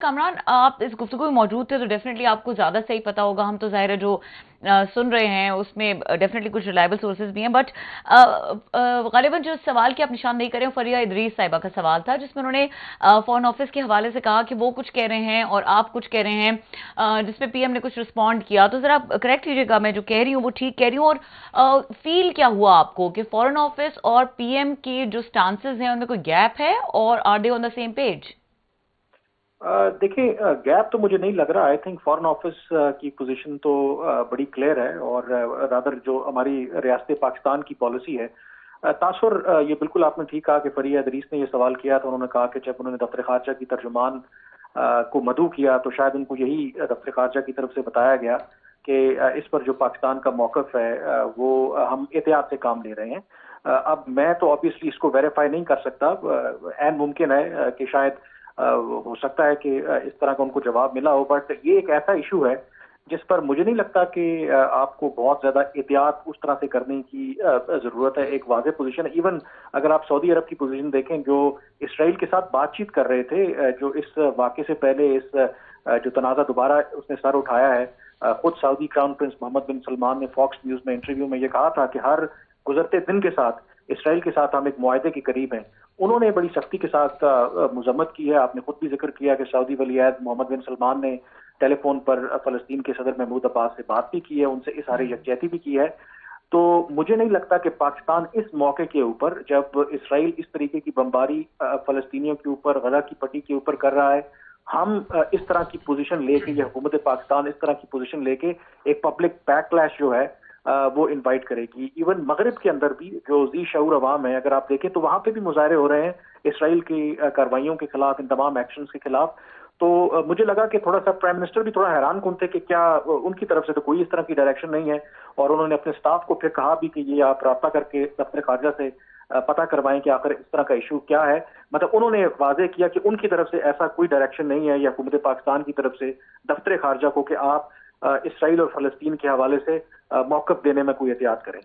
कामरान, आप इस गुफ्तगू में मौजूद थे तो डेफिनेटली आपको ज़्यादा सही पता होगा। हम तो ज़ाहिर है जो सुन रहे हैं उसमें डेफिनेटली कुछ रिलायबल सोर्सेज भी हैं, बट गालिबन जो सवाल की आप निशानदेही करें फरिया इदरीस साहिबा का सवाल था, जिसमें उन्होंने फॉरेन ऑफिस के हवाले से कहा कि वो कुछ कह रहे हैं और आप कुछ कह रहे हैं, जिसमें पीएम ने कुछ रिस्पॉन्ड किया। तो ज़रा करेक्ट कीजिएगा, मैं जो कह रही हूँ वो ठीक कह रही हूँ? और फील क्या हुआ आपको कि फॉरेन ऑफिस और पीएम की जो स्टांसेज हैं उनमें कोई गैप है, और are they on the same page? देखिए, गैप तो मुझे नहीं लग रहा। आई थिंक फॉरेन ऑफिस की पोजीशन तो बड़ी क्लियर है, और रादर जो हमारी रियासत पाकिस्तान की पॉलिसी है। तासुर, ये बिल्कुल आपने ठीक कहा कि फरिया इदरीस ने ये सवाल किया, तो उन्होंने कहा कि जब उन्होंने दफ्तर खारजा की तर्जुमान को मदऊ किया तो शायद उनको यही दफ्तर खारजा की तरफ से बताया गया कि इस पर जो पाकिस्तान का मौकफ है वो हम एहतियात से काम ले रहे हैं। अब मैं तो ऑब्वियसली इसको वेरीफाई नहीं कर सकता। ऐन मुमकिन है कि शायद हो सकता है कि इस तरह का उनको जवाब मिला हो, बट ये एक ऐसा इशू है जिस पर मुझे नहीं लगता कि आपको बहुत ज्यादा एहतियात उस तरह से करने की जरूरत है। एक वाज़ेह पोजीशन है। इवन अगर आप सऊदी अरब की पोजीशन देखें, जो इसराइल के साथ बातचीत कर रहे थे, जो इस वाक़े से पहले इस जो तनाज़ा दोबारा उसने सर उठाया है, खुद सऊदी क्राउन प्रिंस मोहम्मद बिन सलमान ने फॉक्स न्यूज में इंटरव्यू में ये कहा था कि हर गुजरते दिन के साथ इसराइल के साथ हम एक मुआहदे के करीब हैं। उन्होंने बड़ी सख्ती के साथ मजम्मत की है। आपने खुद भी जिक्र किया कि सऊदी वली-अहद मोहम्मद बिन सलमान ने टेलीफोन पर फलस्तीन के सदर महमूद अब्बास से बात भी की है, उनसे इज़हार यकजहती भी की है। तो मुझे नहीं लगता कि पाकिस्तान इस मौके के ऊपर, जब इसराइल इस तरीके की बमबारी फलस्तीनियों के ऊपर, गजा की पट्टी के ऊपर कर रहा है, हम इस तरह की पोजीशन लेके, ये हुकूमत पाकिस्तान इस तरह की पोजीशन लेके एक पब्लिक बैकलैश जो है वो इनवाइट करेगी। इवन मगरिब के अंदर भी जो जी शऊर अवाम है, अगर आप देखें तो वहां पे भी मुजाहरे हो रहे हैं इसराइल की कार्रवाइयों के खिलाफ, इन तमाम एक्शंस के खिलाफ। तो मुझे लगा कि थोड़ा सा प्राइम मिनिस्टर भी थोड़ा हैरान कन थे कि क्या उनकी तरफ से तो कोई इस तरह की डायरेक्शन नहीं है, और उन्होंने अपने स्टाफ को फिर कहा भी कि ये आप राब्ता करके दफ्तर खारजा से पता करवाएं कि आखिर इस तरह का इशू क्या है। मतलब उन्होंने वाजे किया कि उनकी तरफ से ऐसा कोई डायरेक्शन नहीं है, या हुकूमत पाकिस्तान की तरफ से दफ्तर खारजा को, कि आप इसराइल और फलस्तीन के हवाले से मौकफ देने में कोई एहतियात करें।